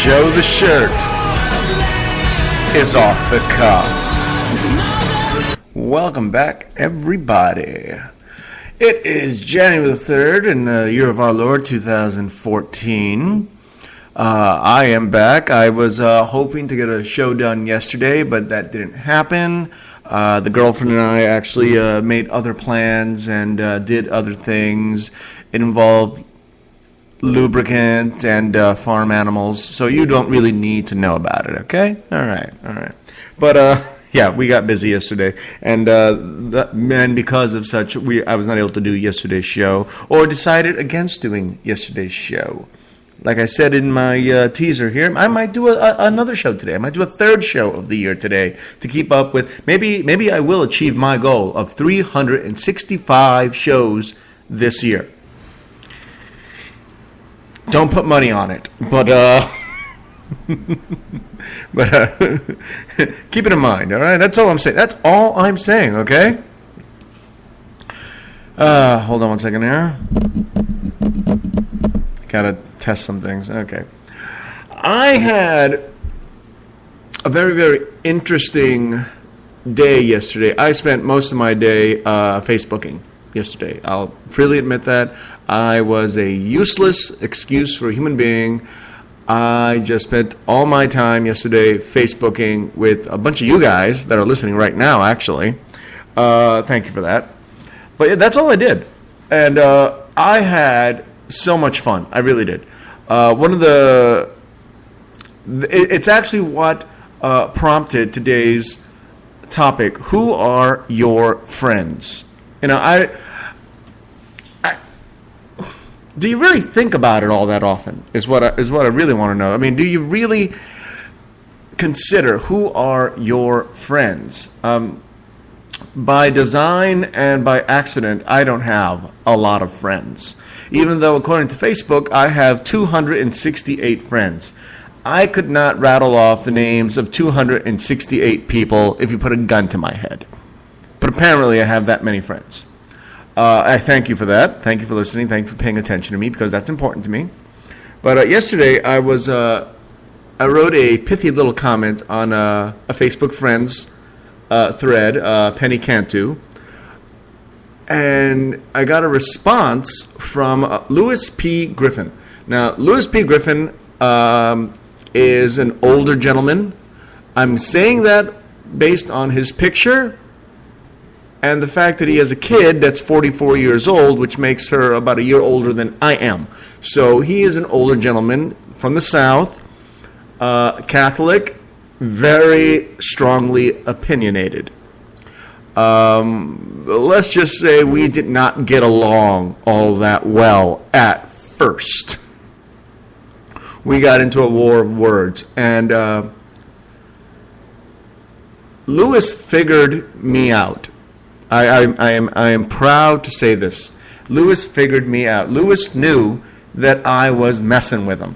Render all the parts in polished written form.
Joe the shirt is off the cuff. Welcome back, everybody. It is January the 3rd in the year of our Lord 2014. I am back. I was hoping to get a show done yesterday, but that didn't happen. The girlfriend and I actually made other plans and did other things. It involved lubricant and farm animals, so you don't really need to know about it, okay? All right. But, yeah, we got busy yesterday, and because of such, I was not able to do yesterday's show, or decided against doing yesterday's show. Like I said in my teaser here, I might do another show today. I might do a third show of the year today to keep up with. Maybe I will achieve my goal of 365 shows this year. Don't put money on it, but keep it in mind, all right? That's all I'm saying. That's all I'm saying, okay? Hold on one second here. Gotta test some things. Okay. I had a very, very interesting day yesterday. I spent most of my day Facebooking yesterday. I'll freely admit that. I was a useless excuse for a human being. I just spent all my time yesterday Facebooking with a bunch of you guys that are listening right now, actually. Thank you for that. But yeah, that's all I did. And I had so much fun. I really did. It's actually what prompted today's topic. Who are your friends? You know, do you really think about it all that often? Is what I really want to know. I mean, do you really consider who are your friends? By design and by accident, I don't have a lot of friends. Even though, according to Facebook, I have 268 friends. I could not rattle off the names of 268 people if you put a gun to my head. But apparently I have that many friends. I thank you for that. Thank you for listening. Thank you for paying attention to me, because that's important to me. But yesterday I wrote a pithy little comment on a Facebook friends thread, Penny Cantu, and I got a response from Louis P. Griffin. Now, Louis P. Griffin is an older gentleman. I'm saying that based on his picture and the fact that he has a kid that's 44 years old, which makes her about a year older than I am. So he is an older gentleman from the South, Catholic, very strongly opinionated. Let's just say we did not get along all that well at first. We got into a war of words, and Louis figured me out. I am proud to say this. Louis figured me out. Louis knew that I was messing with him.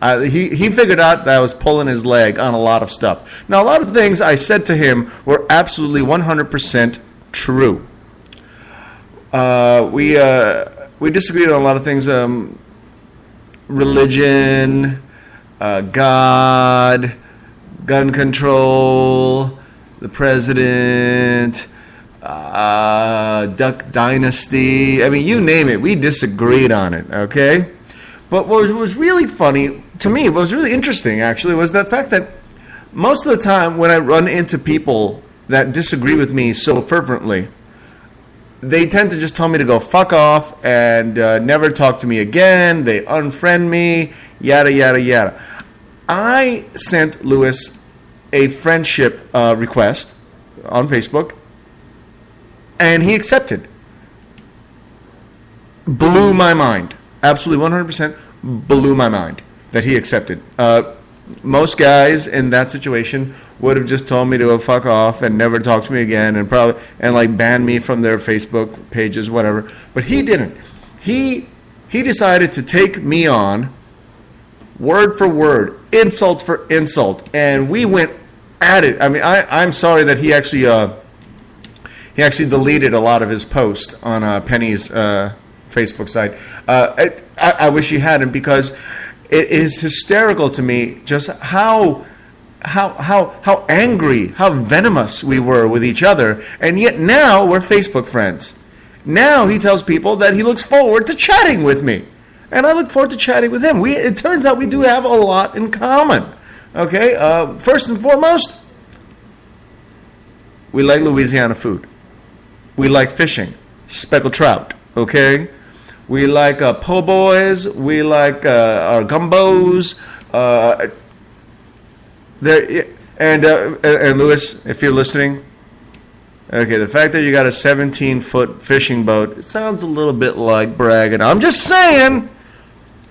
He figured out that I was pulling his leg on a lot of stuff. Now, a lot of things I said to him were absolutely 100% true. We disagreed on a lot of things. Religion, God, gun control, the president, Duck Dynasty. I mean, you name it. We disagreed on it, okay? But what was really funny to me, what was really interesting, actually, was the fact that most of the time when I run into people that disagree with me so fervently, they tend to just tell me to go fuck off and never talk to me again. They unfriend me, yada, yada, yada. I sent Lewis a friendship request on Facebook, and he accepted. Blew my mind. Absolutely 100% blew my mind that he accepted. Most guys in that situation would have just told me to go fuck off and never talk to me again, and probably like ban me from their Facebook pages, whatever. But he didn't. He decided to take me on, word for word, insult for insult, and we went at it. I mean, I'm sorry that he actually deleted a lot of his posts on Penny's Facebook site. I wish he hadn't, because it is hysterical to me just how angry, how venomous we were with each other, and yet now we're Facebook friends. Now he tells people that he looks forward to chatting with me, and I look forward to chatting with him. It turns out we do have a lot in common. Okay, first and foremost, we like Louisiana food. We like fishing, speckled trout. Okay. We like po' boys. We like our gumbos. And Lewis, if you're listening, okay, the fact that you got a 17-foot fishing boat, it sounds a little bit like bragging. I'm just saying,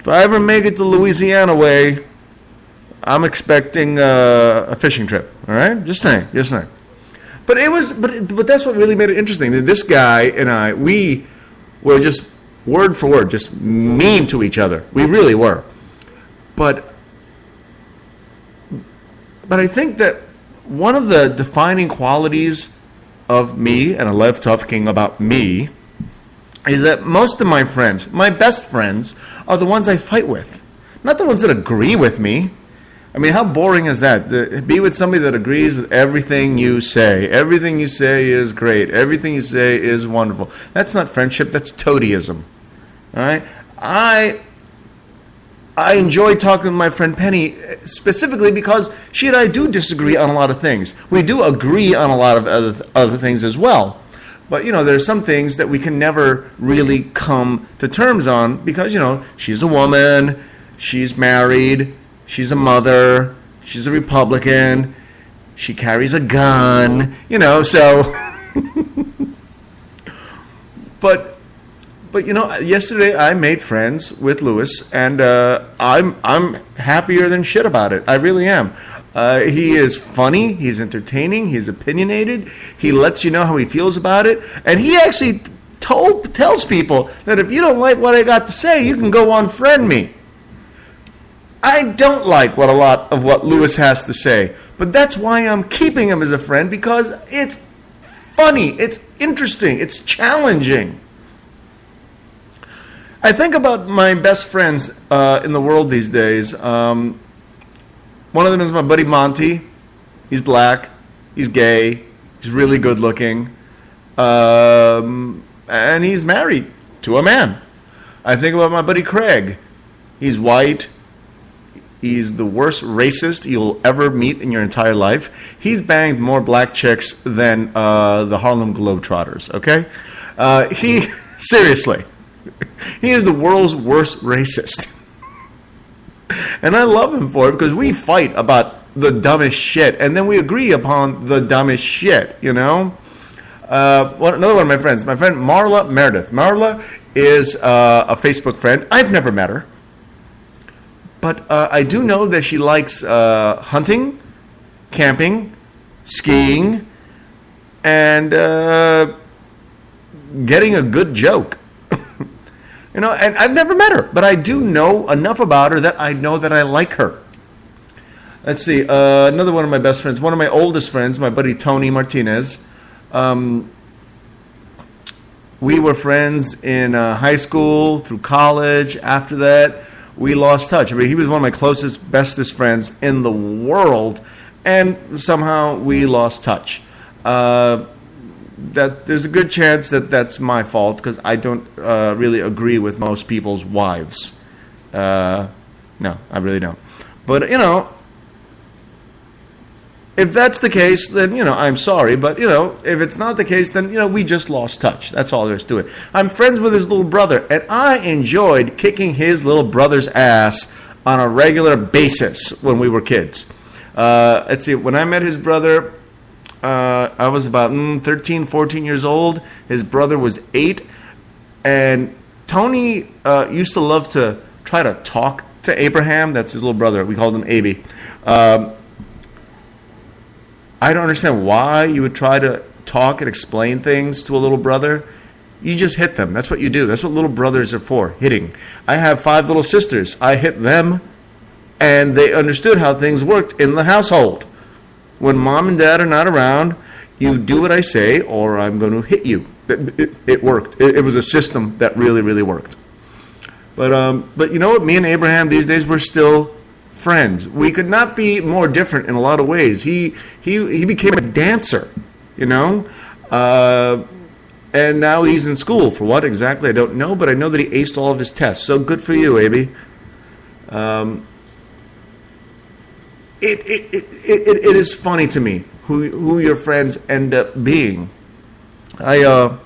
if I ever make it to Louisiana way, I'm expecting a fishing trip. All right, just saying. But that's what really made it interesting. This guy and I, we were just word for word, just mean to each other. We really were. But I think that one of the defining qualities of me, and I love talking about me, is that most of my friends, my best friends, are the ones I fight with. Not the ones that agree with me. I mean, how boring is that? Be with somebody that agrees with everything you say. Everything you say is great. Everything you say is wonderful. That's not friendship. That's toadyism. All right? I enjoy talking with my friend Penny specifically because she and I do disagree on a lot of things. We do agree on a lot of other things as well. But, there's some things that we can never really come to terms on because, she's a woman, she's married, she's a mother, she's a Republican, she carries a gun, so... But yesterday I made friends with Lewis, and I'm happier than shit about it. I really am. He is funny, he's entertaining, he's opinionated, he lets you know how he feels about it, and he actually tells people that if you don't like what I got to say, you can go unfriend me. I don't like a lot of what Lewis has to say, but that's why I'm keeping him as a friend, because it's funny, it's interesting, it's challenging. I think about my best friends in the world these days. One of them is my buddy Monty. He's black, he's gay, he's really good looking, and he's married to a man. I think about my buddy Craig. He's white. He's the worst racist you'll ever meet in your entire life. He's banged more black chicks than the Harlem Globetrotters, okay? Seriously, he is the world's worst racist. And I love him for it because we fight about the dumbest shit, and then we agree upon the dumbest shit, another one of my friend Marla Meredith. Marla is a Facebook friend. I've never met her. But I do know that she likes hunting, camping, skiing, and getting a good joke. And I've never met her, but I do know enough about her that I know that I like her. Let's see, another one of my best friends, one of my oldest friends, my buddy Tony Martinez. We were friends in high school, through college. After that, we lost touch. I mean, he was one of my closest, bestest friends in the world, and somehow we lost touch. That there's a good chance that that's my fault because I don't really agree with most people's wives. No, I really don't. But if that's the case, then, I'm sorry. But, if it's not the case, then, we just lost touch. That's all there is to it. I'm friends with his little brother, and I enjoyed kicking his little brother's ass on a regular basis when we were kids. Let's see, when I met his brother, I was about 13, 14 years old. His brother was 8. And Tony used to love to try to talk to Abraham. That's his little brother. We called him Aby. I don't understand why you would try to talk and explain things to a little brother. You just hit them. That's what you do. That's what little brothers are for, hitting. I have 5 little sisters. I hit them, and they understood how things worked in the household. When mom and dad are not around, you do what I say, or I'm going to hit you. It worked. It was a system that really, really worked. But you know what? Me and Abraham these days, we're still friends. We could not be more different in a lot of ways. He became a dancer, and now he's in school. For what exactly, I don't know, but I know that he aced all of his tests. So good for you, Aby. It is funny to me who your friends end up being. I'm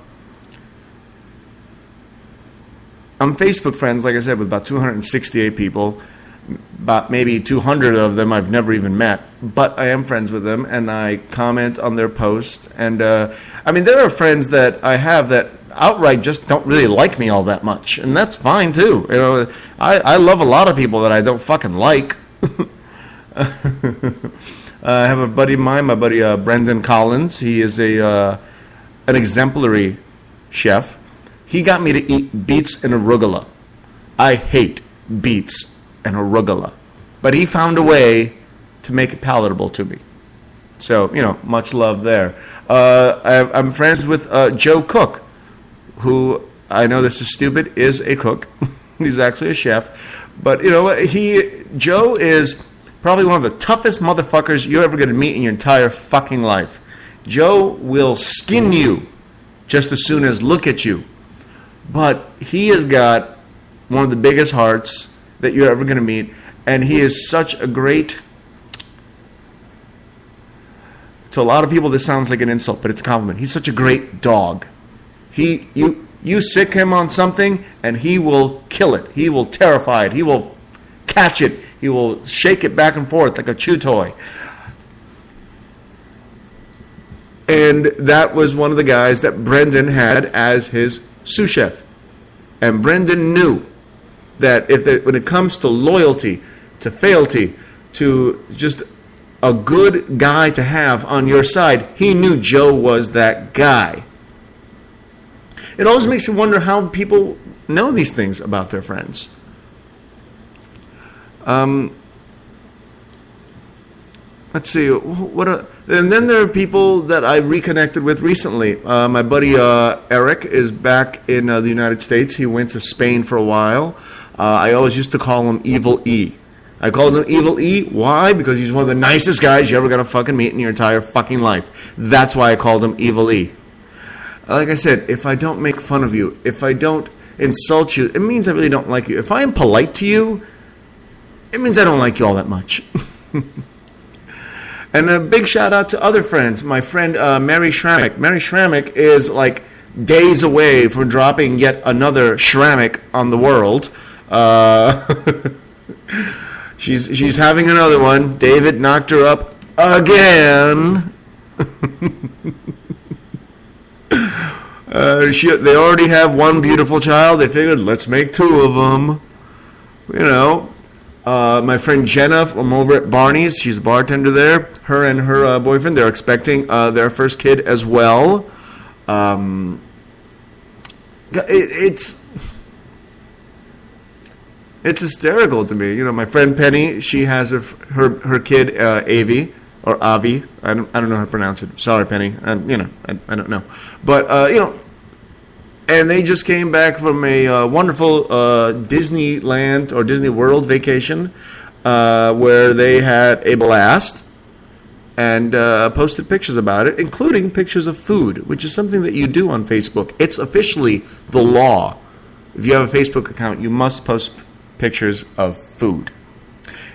Facebook friends, like I said, with about 268 people. About maybe 200 of them I've never even met, but I am friends with them, and I comment on their posts. And there are friends that I have that outright just don't really like me all that much, and that's fine too. I love a lot of people that I don't fucking like. I have a buddy of mine, my buddy Brendan Collins. He is an exemplary chef. He got me to eat beets and arugula. I hate beets and arugula, but he found a way to make it palatable to me. So, much love there. I'm friends with Joe Cook, who, I know this is stupid, is a cook. He's actually a chef. But, Joe is probably one of the toughest motherfuckers you're ever going to meet in your entire fucking life. Joe will skin you just as soon as look at you. But he has got one of the biggest hearts that you're ever going to meet. And he is such a great... To a lot of people, this sounds like an insult, but it's a compliment. He's such a great dog. You sick him on something, and he will kill it. He will terrify it. He will catch it. He will shake it back and forth like a chew toy. And that was one of the guys that Brendan had as his sous chef. And Brendan knew that when it comes to loyalty, to fealty, to just a good guy to have on your side, he knew Joe was that guy. It always makes you wonder how people know these things about their friends. Let's see. And then there are people that I reconnected with recently. My buddy Eric is back in the United States. He went to Spain for a while. I always used to call him Evil E. I called him Evil E. Why? Because he's one of the nicest guys you're ever going to fucking meet in your entire fucking life. That's why I called him Evil E. Like I said, if I don't make fun of you, if I don't insult you, it means I really don't like you. If I am polite to you, it means I don't like you all that much. And a big shout out to other friends. My friend Mary Schrammick. Mary Schrammick is like days away from dropping yet another Schrammick on the world. She's having another one. David knocked her up again. They already have one beautiful child. They figured, let's make 2 of them. My friend Jenna from over at Barney's, she's a bartender there. Her and her boyfriend, they're expecting their first kid as well. It's hysterical to me. My friend Penny, she has her kid Avi or Avi. I don't know how to pronounce it. Sorry, Penny. I don't know. But and they just came back from a wonderful Disneyland or Disney World vacation where they had a blast and posted pictures about it, including pictures of food, which is something that you do on Facebook. It's officially the law. If you have a Facebook account, you must post pictures of food.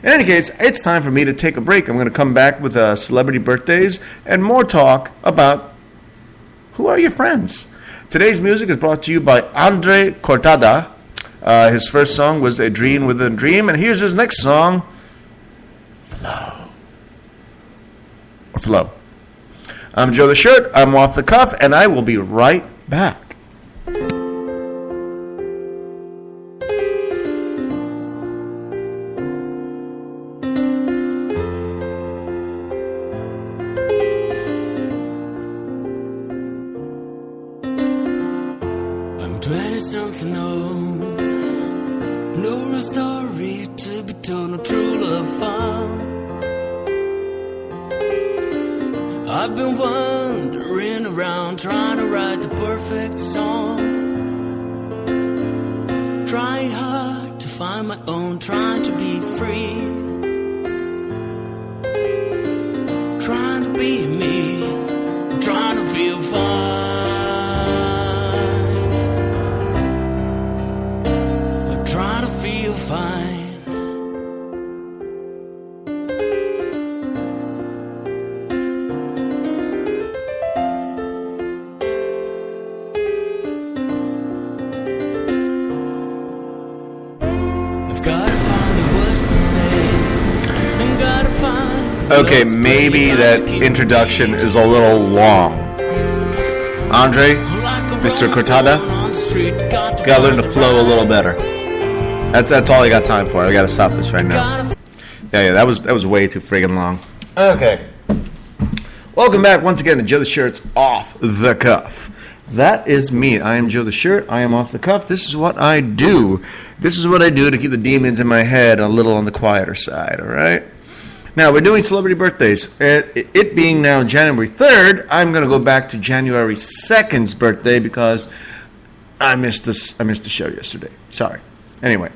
In any case, it's time for me to take a break. I'm going to come back with celebrity birthdays and more talk about who are your friends. Today's music is brought to you by Andre Cortada. His first song was A Dream Within a Dream, and here's his next song, Flow. I'm Joe the Shirt, I'm Off the Cuff, and I will be right back. I'm 20-something old, no story to be told, no true love found. I've been wandering around trying to write the perfect song, trying hard to find my own, trying to be free, trying to be me, trying to feel fine. I'm trying to feel fine. Okay, maybe that introduction is a little long. Andre, Mr. Cortada, gotta learn to flow a little better. That's all I got time for. I gotta stop this right now. Yeah, that was way too friggin' long. Okay. Welcome back once again to Joe the Shirt's Off the Cuff. That is me. I am Joe the Shirt. I am off the cuff. This is what I do. This is what I do to keep the demons in my head a little on the quieter side, all right? Now, we're doing celebrity birthdays. It being now January 3rd, I'm going to go back to January 2nd's birthday because I missed the show yesterday. Sorry. Anyway,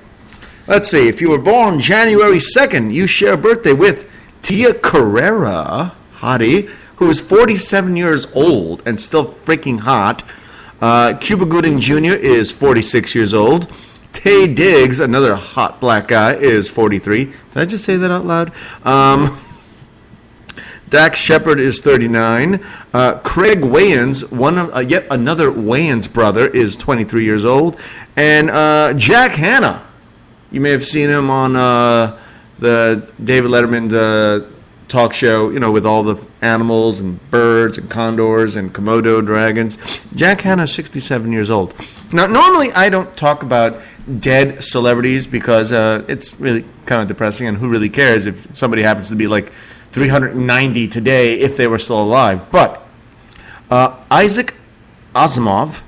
let's see. If you were born January 2nd, you share a birthday with Tia Carrera, hottie, who is 47 years old and still freaking hot. Cuba Gooding Jr. is 46 years old. Taye Diggs, another hot black guy, is 43. Did I just say that out loud? Dax Shepard is 39. Craig Wayans, yet another Wayans brother, is 23 years old. And Jack Hanna, you may have seen him on the David Letterman talk show, with all the animals and birds and condors and Komodo dragons. Jack Hanna is 67 years old. Now, normally I don't talk about dead celebrities because it's really kind of depressing, and who really cares if somebody happens to be like 390 today if they were still alive. But Isaac Asimov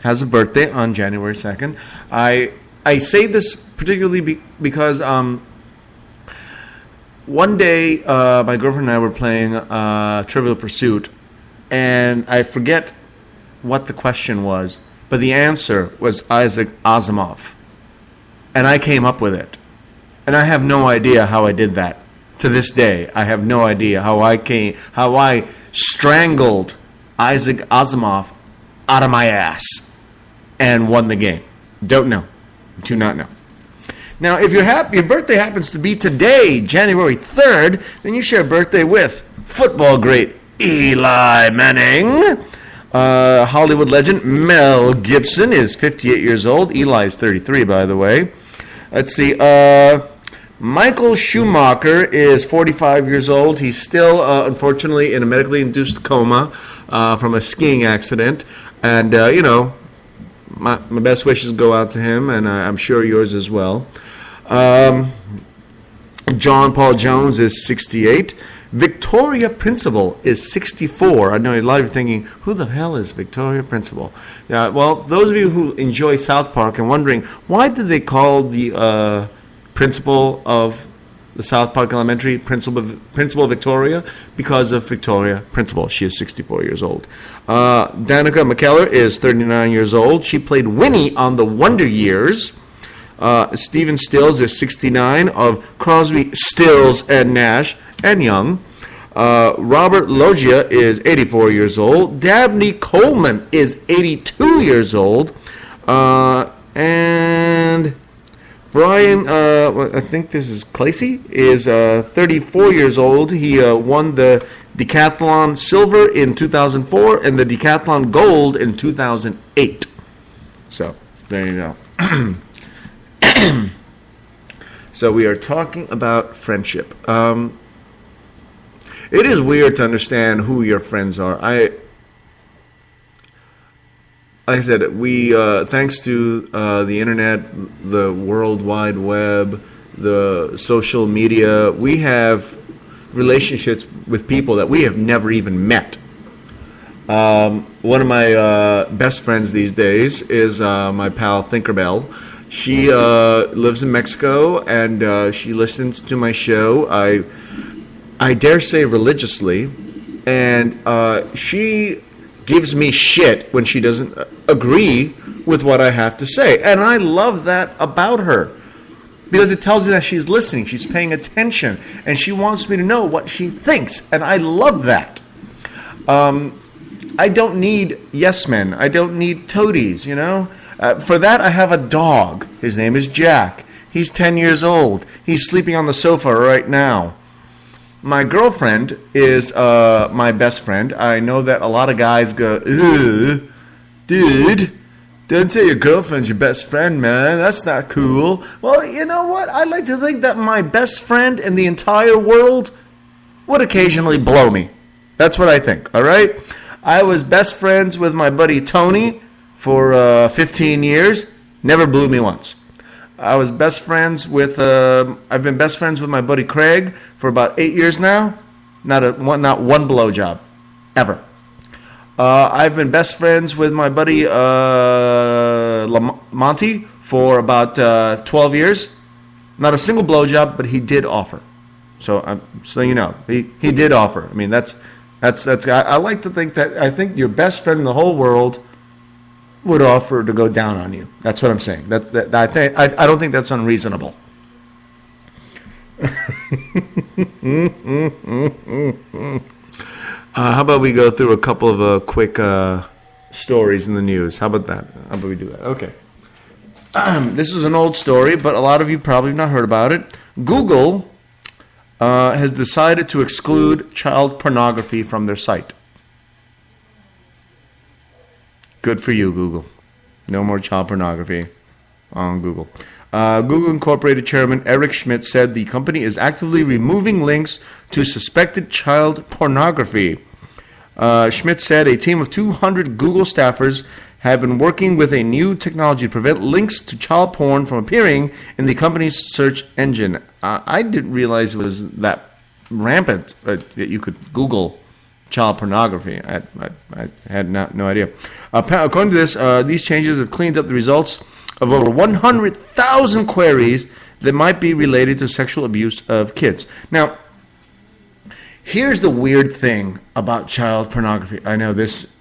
has a birthday on January 2nd. I say this particularly because one day my girlfriend and I were playing Trivial Pursuit, and I forget what the question was, but the answer was Isaac Asimov. And I came up with it. And I have no idea how I did that. To this day, I have no idea how I strangled Isaac Asimov out of my ass and won the game. Don't know. Do not know. Now, if your birthday happens to be today, January 3rd, then you share a birthday with football great Eli Manning. Hollywood legend Mel Gibson is 58 years old. Eli is 33, by the way. Let's see. Michael Schumacher is 45 years old. He's still, unfortunately, in a medically induced coma from a skiing accident. And, my best wishes go out to him, and I'm sure yours as well. John Paul Jones is 68. Victoria Principal is 64. I know a lot of you are thinking, who the hell is Victoria Principal? Yeah, well, those of you who enjoy South Park and wondering, why did they call the principal of the South Park Elementary Principal Victoria? Because of Victoria Principal. She is 64 years old. Danica McKellar is 39 years old. She played Winnie on The Wonder Years. Stephen Stills is 69 of Crosby, Stills, and Nash and Young. Robert Loggia is 84 years old. Dabney Coleman is 82 years old. And Brian, I think this is Clacy, is 34 years old. He won the decathlon silver in 2004 and the decathlon gold in 2008. So, there you go. So we are talking about friendship. It is weird to understand who your friends are. Like I said, we thanks to the internet, the World Wide Web, the social media, we have relationships with people that we have never even met. One of my best friends these days is my pal Tinkerbell. She lives in Mexico, and she listens to my show. I dare say religiously, and she gives me shit when she doesn't agree with what I have to say. And I love that about her, because it tells me that she's listening, she's paying attention, and she wants me to know what she thinks, and I love that. I don't need yes men. I don't need toadies, you know? For that, I have a dog. His name is Jack. He's 10 years old. He's sleeping on the sofa right now. My girlfriend is my best friend. I know that a lot of guys go, "Ugh, dude, don't say your girlfriend's your best friend, man. That's not cool." Well, you know what? I like to think that my best friend in the entire world would occasionally blow me. That's what I think, all right? I was best friends with my buddy Tony for 15 years. Never blew me once. I was best friends with, I've been best friends with my buddy Craig for about 8 years now. Not one blowjob, ever. I've been best friends with my buddy Monty for about 12 years. Not a single blowjob, but he did offer. So you know, he did offer. I mean, that's. I like to think that I think your best friend in the whole world would offer to go down on you. That's what I'm saying. I don't think that's unreasonable. How about we go through a couple of quick stories in the news? How about that? How about we do that? Okay. This is an old story, but a lot of you probably have not heard about it. Google has decided to exclude child pornography from their site. Good for you, Google. No more child pornography on Google. Google Incorporated chairman Eric Schmidt said the company is actively removing links to suspected child pornography. Schmidt said a team of 200 Google staffers have been working with a new technology to prevent links to child porn from appearing in the company's search engine. I didn't realize it was that rampant that you could Google child pornography. I had no idea. According to this, these changes have cleaned up the results of over 100,000 queries that might be related to sexual abuse of kids. Now, here's the weird thing about child pornography. I know this.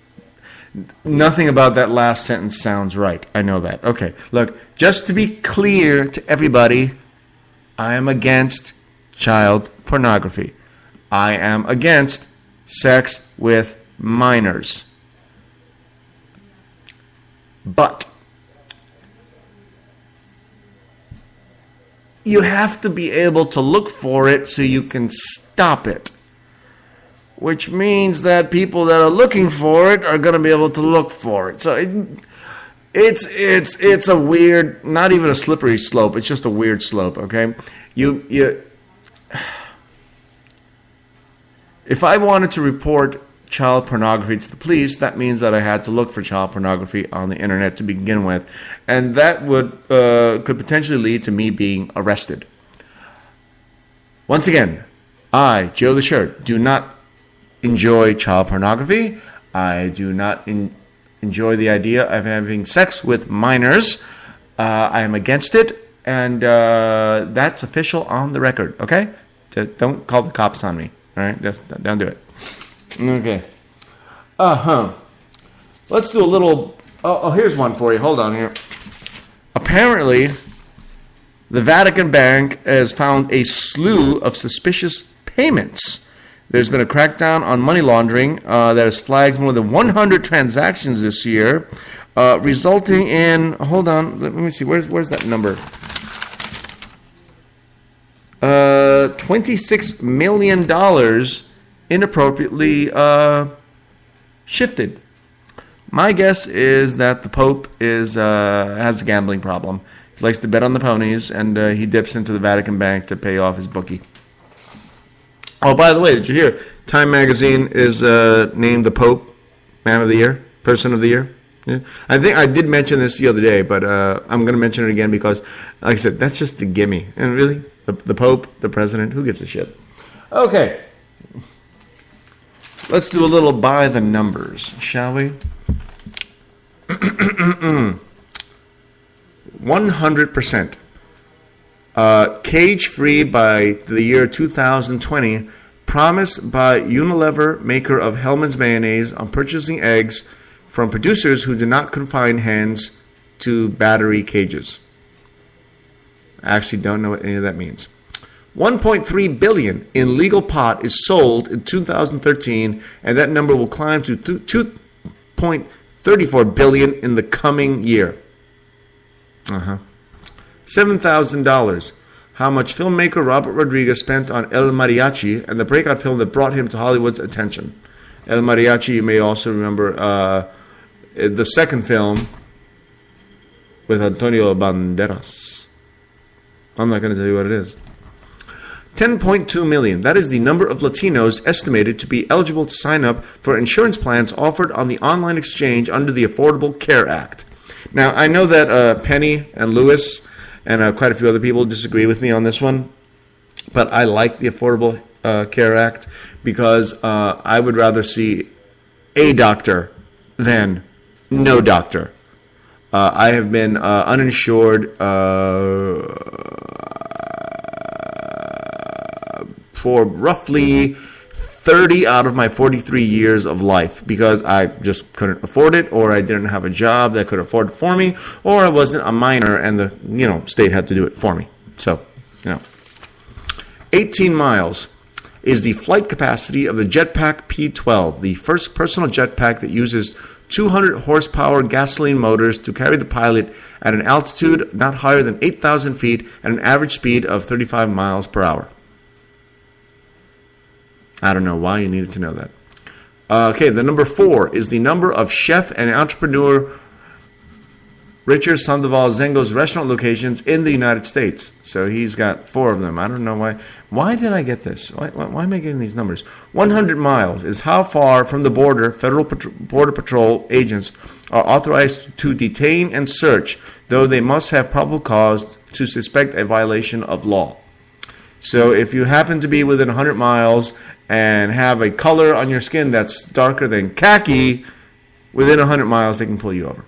Nothing about that last sentence sounds right. I know that. Okay, look, just to be clear to everybody, I am against child pornography. I am against sex with minors. But you have to be able to look for it so you can stop it. Which means that people that are looking for it are going to be able to look for it. So it's a weird, not even a slippery slope. It's just a weird slope. Okay, if I wanted to report child pornography to the police, that means that I had to look for child pornography on the internet to begin with, and that could potentially lead to me being arrested. Once again, I, Joe the Shirt, do not enjoy child pornography. I do not enjoy the idea of having sex with minors. I am against it, and that's official on the record. Okay, don't call the cops on me. All right, don't do it. Okay. Let's do a little. Oh, here's one for you. Hold on here. Apparently, the Vatican Bank has found a slew of suspicious payments. There's been a crackdown on money laundering that has flagged more than 100 transactions this year, resulting in. Hold on, let me see. Where's that number? $26 million inappropriately shifted. My guess is that the Pope has a gambling problem. He likes to bet on the ponies, and he dips into the Vatican Bank to pay off his bookie. Oh, by the way, did you hear? Time Magazine is named the Pope Man of the Year, Person of the Year. Yeah. I think I did mention this the other day, but I'm going to mention it again because, like I said, that's just a gimme. And really, the Pope, the President, who gives a shit? Okay. Let's do a little by the numbers, shall we? 100%. Cage-free by the year 2020. Promise by Unilever, maker of Hellmann's mayonnaise, on purchasing eggs from producers who do not confine hens to battery cages. I actually don't know what any of that means. 1.3 billion in legal pot is sold in 2013, and that number will climb to 2.34 billion in the coming year. $7,000. How much filmmaker Robert Rodriguez spent on El Mariachi and the breakout film that brought him to Hollywood's attention. El Mariachi, you may also remember the second film with Antonio Banderas. I'm not going to tell you what it is. 10.2 million. That is the number of Latinos estimated to be eligible to sign up for insurance plans offered on the online exchange under the Affordable Care Act. Now, I know that Penny and Lewis and quite a few other people disagree with me on this one, but I like the Affordable Care Act because I would rather see a doctor than no doctor. I have been uninsured for roughly 30 out of my 43 years of life because I just couldn't afford it, or I didn't have a job that could afford it for me, or I wasn't a minor and the state had to do it for me. So, 18 miles is the flight capacity of the Jetpack P-12, the first personal jetpack that uses 200 horsepower gasoline motors to carry the pilot at an altitude not higher than 8,000 feet at an average speed of 35 miles per hour. I don't know why you needed to know that. Okay, the number 4 is the number of chef and entrepreneur Richard Sandoval Zengo's restaurant locations in the United States. So he's got 4 of them. I don't know why. Why did I get this? Why am I getting these numbers? 100 miles is how far from the border Federal Border Patrol agents are authorized to detain and search, though they must have probable cause to suspect a violation of law. So if you happen to be within 100 miles and have a color on your skin that's darker than khaki, within 100 miles they can pull you over.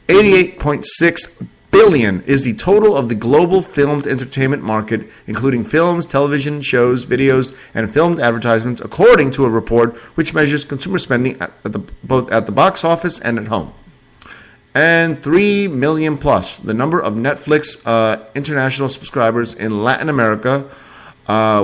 88.6 billion is the total of the global filmed entertainment market, including films, television shows, videos, and filmed advertisements, according to a report which measures consumer spending both at the box office and at home. And 3 million plus, the number of Netflix international subscribers in Latin America,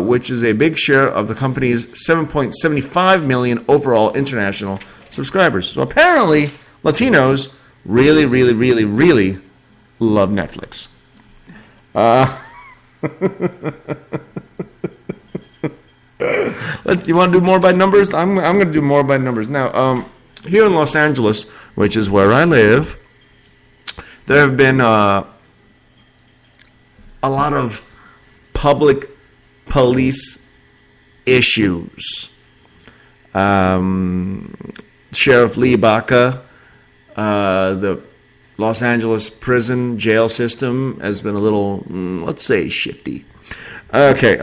which is a big share of the company's 7.75 million overall international subscribers. So apparently, Latinos really, really, really, really love Netflix. You want to do more by numbers? I'm going to do more by numbers. Now, here in Los Angeles, which is where I live, there have been a lot of public police issues. Sheriff Lee Baca, the Los Angeles prison jail system has been a little, let's say, shifty. Okay,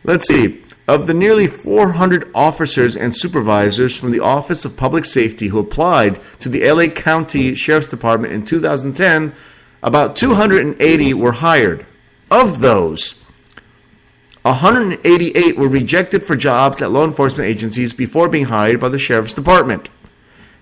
let's see. Of the nearly 400 officers and supervisors from the Office of Public Safety who applied to the LA County Sheriff's Department in 2010, about 280 were hired. Of those, 188 were rejected for jobs at law enforcement agencies before being hired by the Sheriff's Department.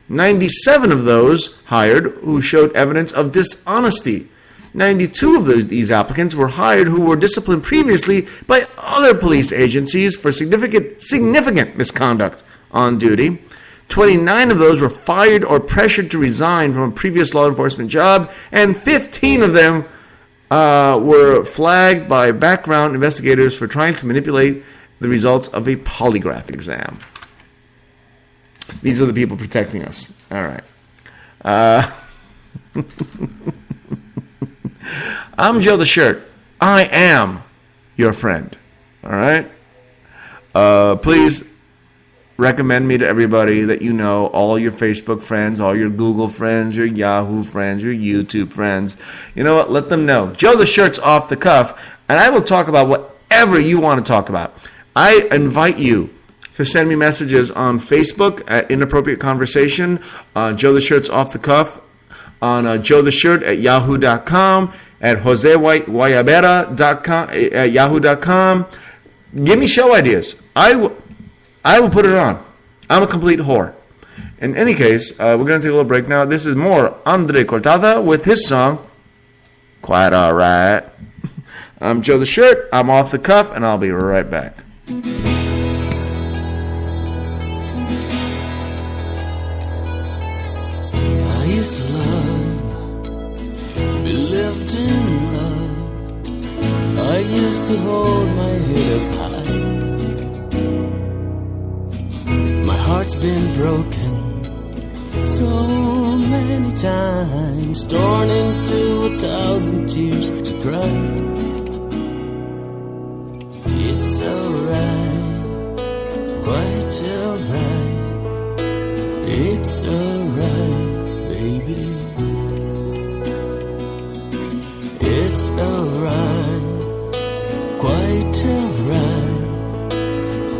97 of those hired who showed evidence of dishonesty. 92 of these applicants were hired who were disciplined previously by other police agencies for significant misconduct on duty. 29 of those were fired or pressured to resign from a previous law enforcement job, and 15 of them were flagged by background investigators for trying to manipulate the results of a polygraph exam. These are the people protecting us. All right. I'm Joe the Shirt. I am your friend. All right? Please recommend me to everybody that you know, all your Facebook friends, all your Google friends, your Yahoo friends, your YouTube friends. You know what? Let them know. Joe the Shirt's off the cuff, and I will talk about whatever you want to talk about. I invite you to send me messages on Facebook at Inappropriate Conversation, Joe the Shirt's off the cuff, on Joe the Shirt at yahoo.com, at josewhiteguayabera.com, at yahoo.com. Give me show ideas. I will put it on. I'm a complete whore. In any case, we're going to take a little break now. This is more Andre Cortada with his song, Quite Alright. I'm Joe the Shirt. I'm off the cuff, and I'll be right back. I used to love, be left in love. I used to hold my head up high. My heart's been broken so many times, torn into 1,000 tears to cry. It's alright, quite alright. It's alright, baby. It's alright, quite alright,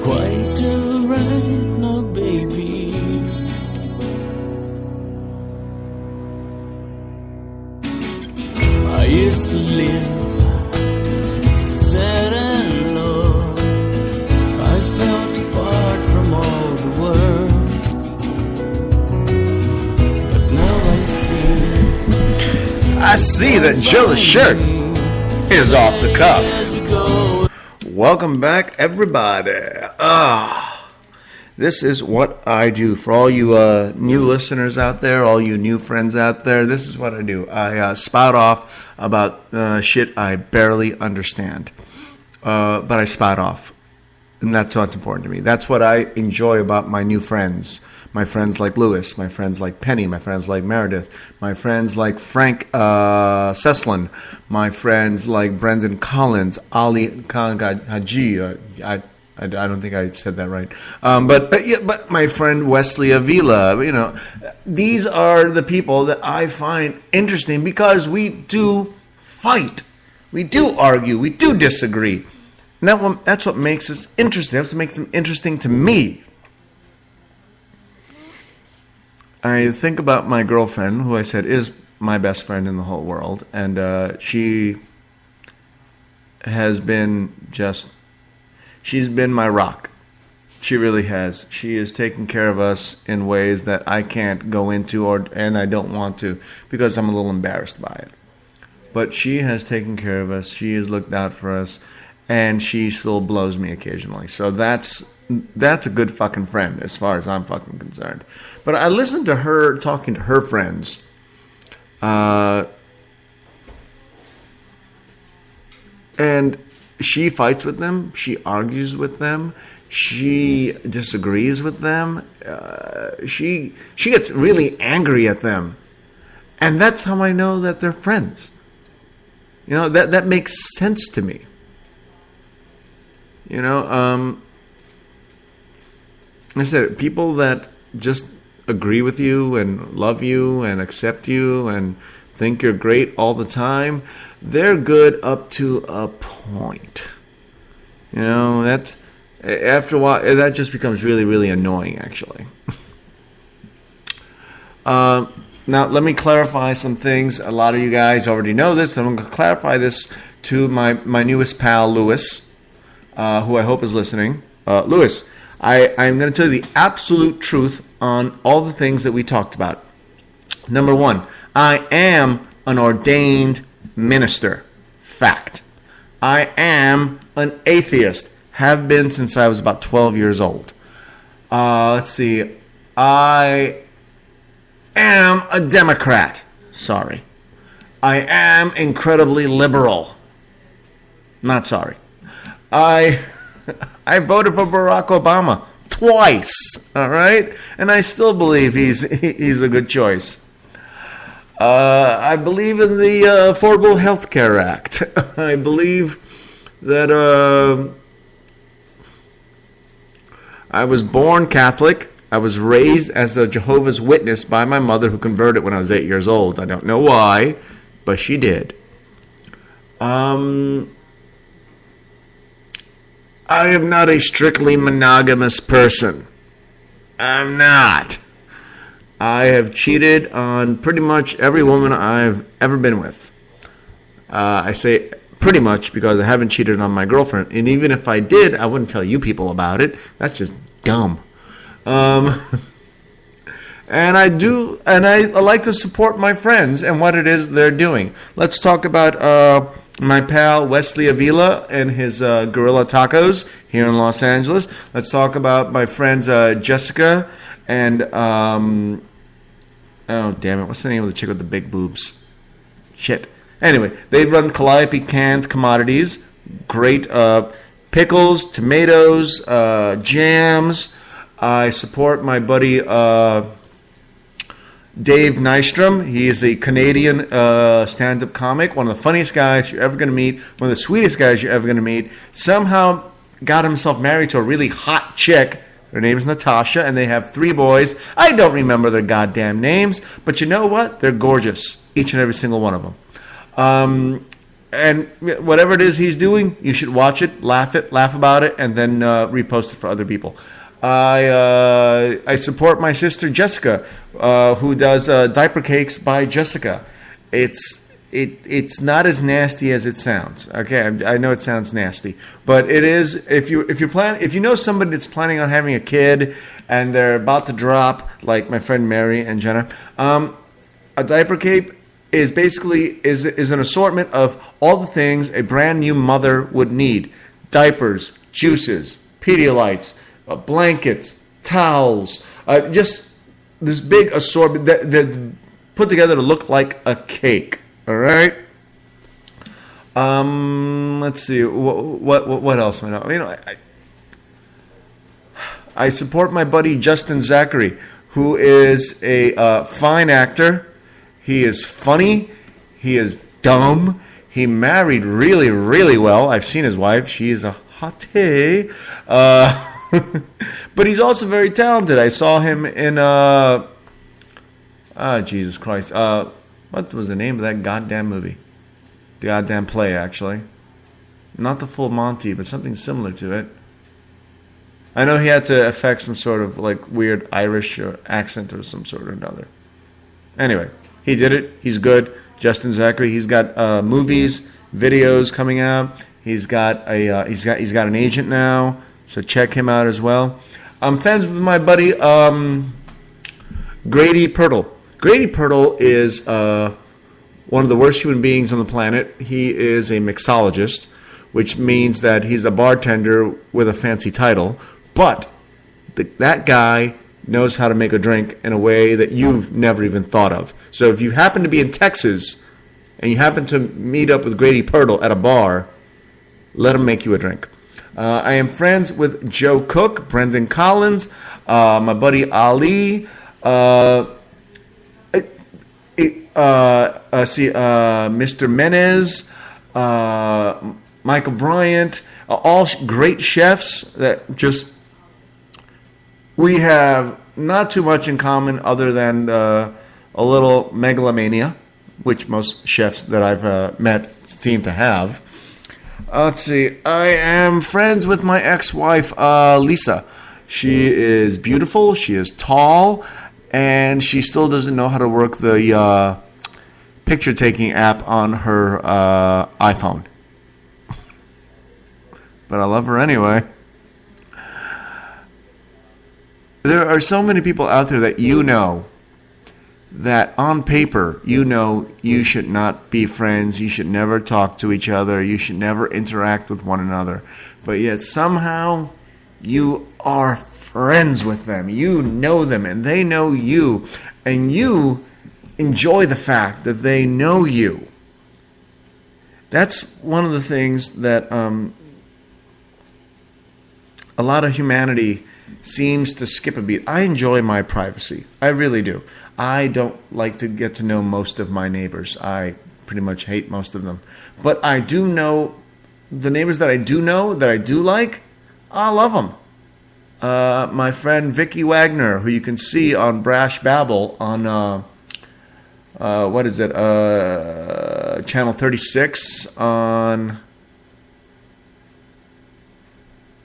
quite alright now, baby. I used to live sad and low. I felt apart from all the world, but now I see that Joe the Shirt is off the cuff. Welcome back, everybody. This is what I do. For all you new listeners out there, all you new friends out there, this is what I do. I spout off about shit I barely understand. But I spout off. And that's what's important to me. That's what I enjoy about my new friends. My friends like Lewis, my friends like Penny, my friends like Meredith, my friends like Frank Seslin, my friends like Brendan Collins, Ali Khan Haji. I don't think I said that right. But my friend Wesley Avila. You know, these are the people that I find interesting because we do fight, we do argue, we do disagree. And that's what makes us interesting. That's what makes them interesting to me. I think about my girlfriend, who I said is my best friend in the whole world, and she has been she's been my rock. She really has. She has taken care of us in ways that I can't go into, and I don't want to, because I'm a little embarrassed by it. But she has taken care of us. She has looked out for us, and she still blows me occasionally. So that's a good fucking friend as far as I'm fucking concerned. But I listened to her talking to her friends. And she fights with them. She argues with them. She disagrees with them. She gets really angry at them. And that's how I know that they're friends. You know, that makes sense to me. You know, I said, people that just agree with you and love you and accept you and think you're great all the time, they're good up to a point. You know, that's, after a while, that just becomes really, really annoying, actually. Now, let me clarify some things. A lot of you guys already know this, but I'm going to clarify this to my newest pal, Lewis, who I hope is listening. Lewis, I'm going to tell you the absolute truth on all the things that we talked about. Number one, I am an ordained minister. Fact. I am an atheist. Have been since I was about 12 years old. Let's see. I am a Democrat. Sorry. I am incredibly liberal. Not sorry. I voted for Barack Obama twice, all right? And I still believe he's a good choice. I believe in the Affordable Health Care Act. I believe that I was born Catholic. I was raised as a Jehovah's Witness by my mother, who converted when I was 8 years old. I don't know why, but she did. I am not a strictly monogamous person. I'm not. I have cheated on pretty much every woman I've ever been with. I say pretty much because I haven't cheated on my girlfriend. And even if I did, I wouldn't tell you people about it. That's just dumb. And I like to support my friends and what it is they're doing. Let's talk about my pal Wesley Avila and his Gorilla Tacos here in Los Angeles. Let's talk about my friends Jessica and oh damn it, what's the name of the chick with the big boobs? Shit. Anyway, they run Calliope Canned Commodities. Great pickles, tomatoes, jams. I support my buddy Dave Nystrom. He is a Canadian stand-up comic, one of the funniest guys you're ever going to meet, one of the sweetest guys you're ever going to meet. Somehow got himself married to a really hot chick. Her name is Natasha, and they have 3 boys. I don't remember their goddamn names, but you know what? They're gorgeous, each and every single one of them. And whatever it is he's doing, you should watch it, laugh about it, and then repost it for other people. I support my sister Jessica, who does diaper cakes by Jessica. It's not as nasty as it sounds. Okay, I know it sounds nasty, but it is. If you know somebody that's planning on having a kid and they're about to drop, like my friend Mary and Jenna, a diaper cake is basically an assortment of all the things a brand new mother would need: diapers, juices, Pedialites, blankets, towels, just this big assortment that put together to look like a cake. All right. Let's see. What else? I support my buddy Justin Zachary, who is a fine actor. He is funny. He is dumb. He married really, really well. I've seen his wife. She is a hottie. But he's also very talented. I saw him in Jesus Christ. What was the name of that goddamn movie? The goddamn play, actually. Not the Full Monty, but something similar to it. I know he had to affect some sort of like weird Irish accent or some sort or another. Anyway, he did it. He's good. Justin Zachary. He's got movies, videos coming out. He's got an agent now. So check him out as well. I'm friends with my buddy Grady Pirtle. Grady Pirtle is one of the worst human beings on the planet. He is a mixologist, which means that he's a bartender with a fancy title. But that guy knows how to make a drink in a way that you've never even thought of. So if you happen to be in Texas and you happen to meet up with Grady Pirtle at a bar, let him make you a drink. I am friends with Joe Cook, Brendan Collins, my buddy Ali, Mr. Menez, Michael Bryant, all great chefs that just, we have not too much in common other than a little megalomania, which most chefs that I've met seem to have. Let's see. I am friends with my ex-wife, Lisa. She is beautiful. She is tall. And she still doesn't know how to work the picture-taking app on her iPhone. But I love her anyway. There are so many people out there that you know that on paper, you know you should not be friends, you should never talk to each other, you should never interact with one another. But yet somehow you are friends with them. You know them and they know you. And you enjoy the fact that they know you. That's one of the things that a lot of humanity seems to skip a beat. I enjoy my privacy. I really do. I don't like to get to know most of my neighbors. I pretty much hate most of them. But I do know the neighbors that I do know, that I do like, I love them. My friend Vicky Wagner, who you can see on Brash Babble on, what is it, Channel 36 on,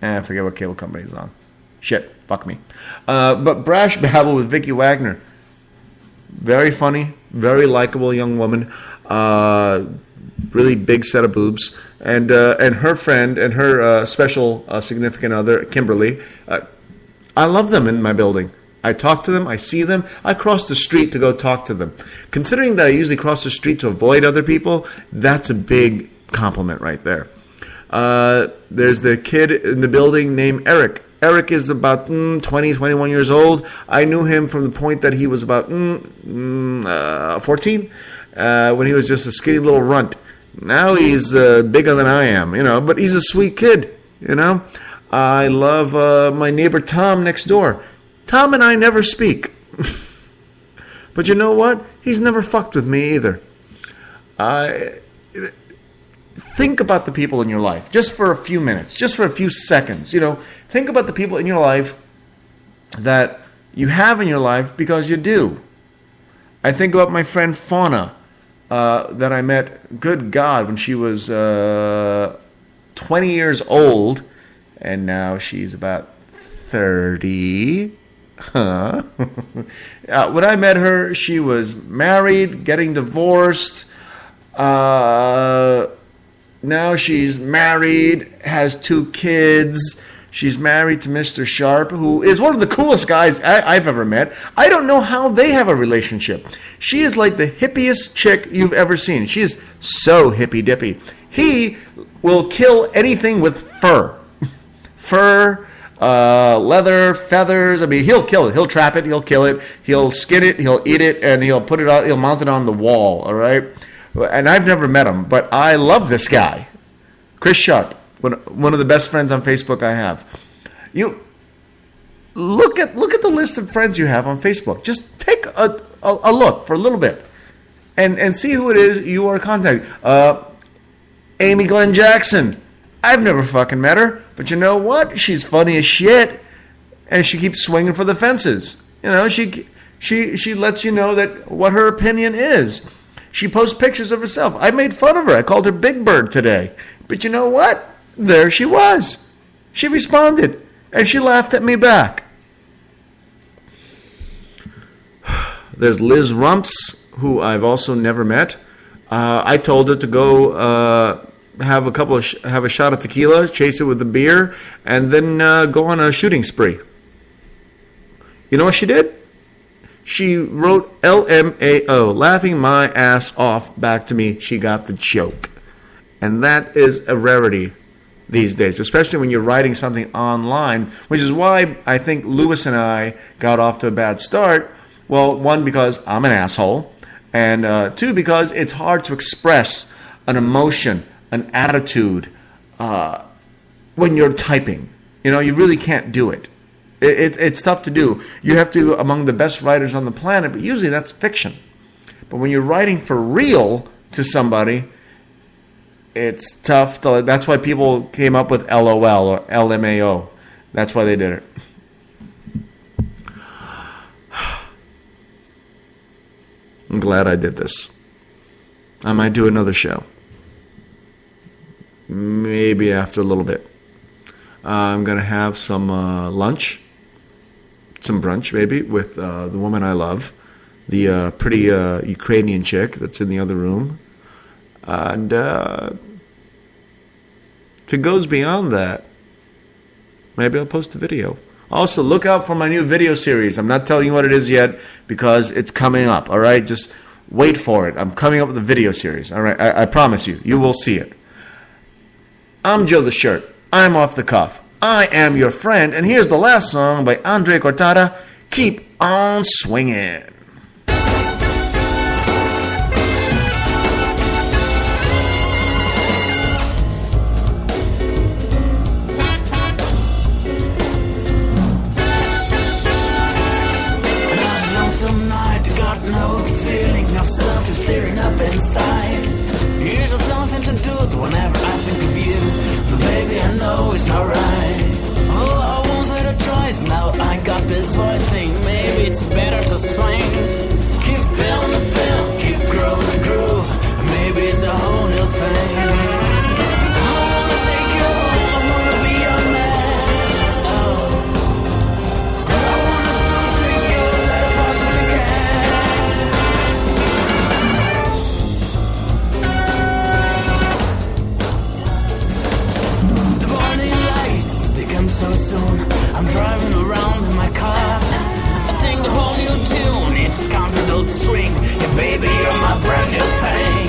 I forget what cable company it's on. Shit, fuck me. But Brash Babble with Vicky Wagner, very funny, very likable young woman, really big set of boobs, and her friend and her special significant other, Kimberly. I love them in my building. I talk to them, I see them, I cross the street to go talk to them. Considering that I usually cross the street to avoid other people, that's a big compliment right there. There's the kid in the building named Eric. Eric is about 20, 21 years old. I knew him from the point that he was about 14, when he was just a skinny little runt. Now he's bigger than I am, but he's a sweet kid, I love my neighbor Tom next door. Tom and I never speak. But you know what? He's never fucked with me either. Think about the people in your life, just for a few minutes, just for a few seconds. Think about the people in your life that you have in your life because you do. I think about my friend Fauna that I met, good God, when she was 20 years old, and now she's about 30. When I met her, she was married, getting divorced. Now she's married, has 2 kids. She's married to Mr. Sharp, who is one of the coolest guys I've ever met. I don't know how they have a relationship. She is like the hippiest chick you've ever seen. She is so hippy-dippy. He will kill anything with fur. Fur, leather, feathers. I mean, he'll kill it. He'll trap it. He'll kill it. He'll skin it. He'll eat it, and he'll put it out. He'll mount it on the wall. All right. And I've never met him, but I love this guy, Chris Sharp, one of the best friends on Facebook I have. You look at the list of friends you have on Facebook. Just take a look for a little bit, and see who it is you are contacting. Amy Glenn Jackson. I've never fucking met her, but you know what? She's funny as shit, and she keeps swinging for the fences. She lets you know that what her opinion is. She posts pictures of herself. I made fun of her. I called her Big Bird today. But you know what? There she was. She responded, and she laughed at me back. There's Liz Rumps, who I've also never met. I told her to go have a shot of tequila, chase it with a beer, and then go on a shooting spree. You know what she did? She wrote LMAO, laughing my ass off, back to me. She got the joke. And that is a rarity these days, especially when you're writing something online, which is why I think Lewis and I got off to a bad start. Well, 1, because I'm an asshole, and 2, because it's hard to express an emotion, an attitude, when you're typing. You really can't do it. It's tough to do. You have to be among the best writers on the planet, but usually that's fiction. But when you're writing for real to somebody, it's tough. That's why people came up with LOL or LMAO. That's why they did it. I'm glad I did this. I might do another show. Maybe after a little bit. I'm going to have some lunch. Some brunch, maybe, with the woman I love. The pretty Ukrainian chick that's in the other room. And if it goes beyond that, maybe I'll post a video. Also, look out for my new video series. I'm not telling you what it is yet because it's coming up, all right? Just wait for it. I'm coming up with a video series, all right? I promise you. You will see it. I'm Joe the Shirt. I'm off the cuff. I am your friend, and here's the last song by Andre Cortada, Keep On Swingin'. know it's not right. Oh, I won't let it twice. Now I got this voice saying maybe it's better to swing. Keep feeling the feel, keep growing the groove. Maybe it's a whole new thing. I wanna take you home, I wanna be your man. Oh, and I wanna do to you that I possibly can. The morning lights, they come so soon. I'm driving around in my car. I sing a whole new tune, it's country note swing. Yeah, baby, you're my brand new thing.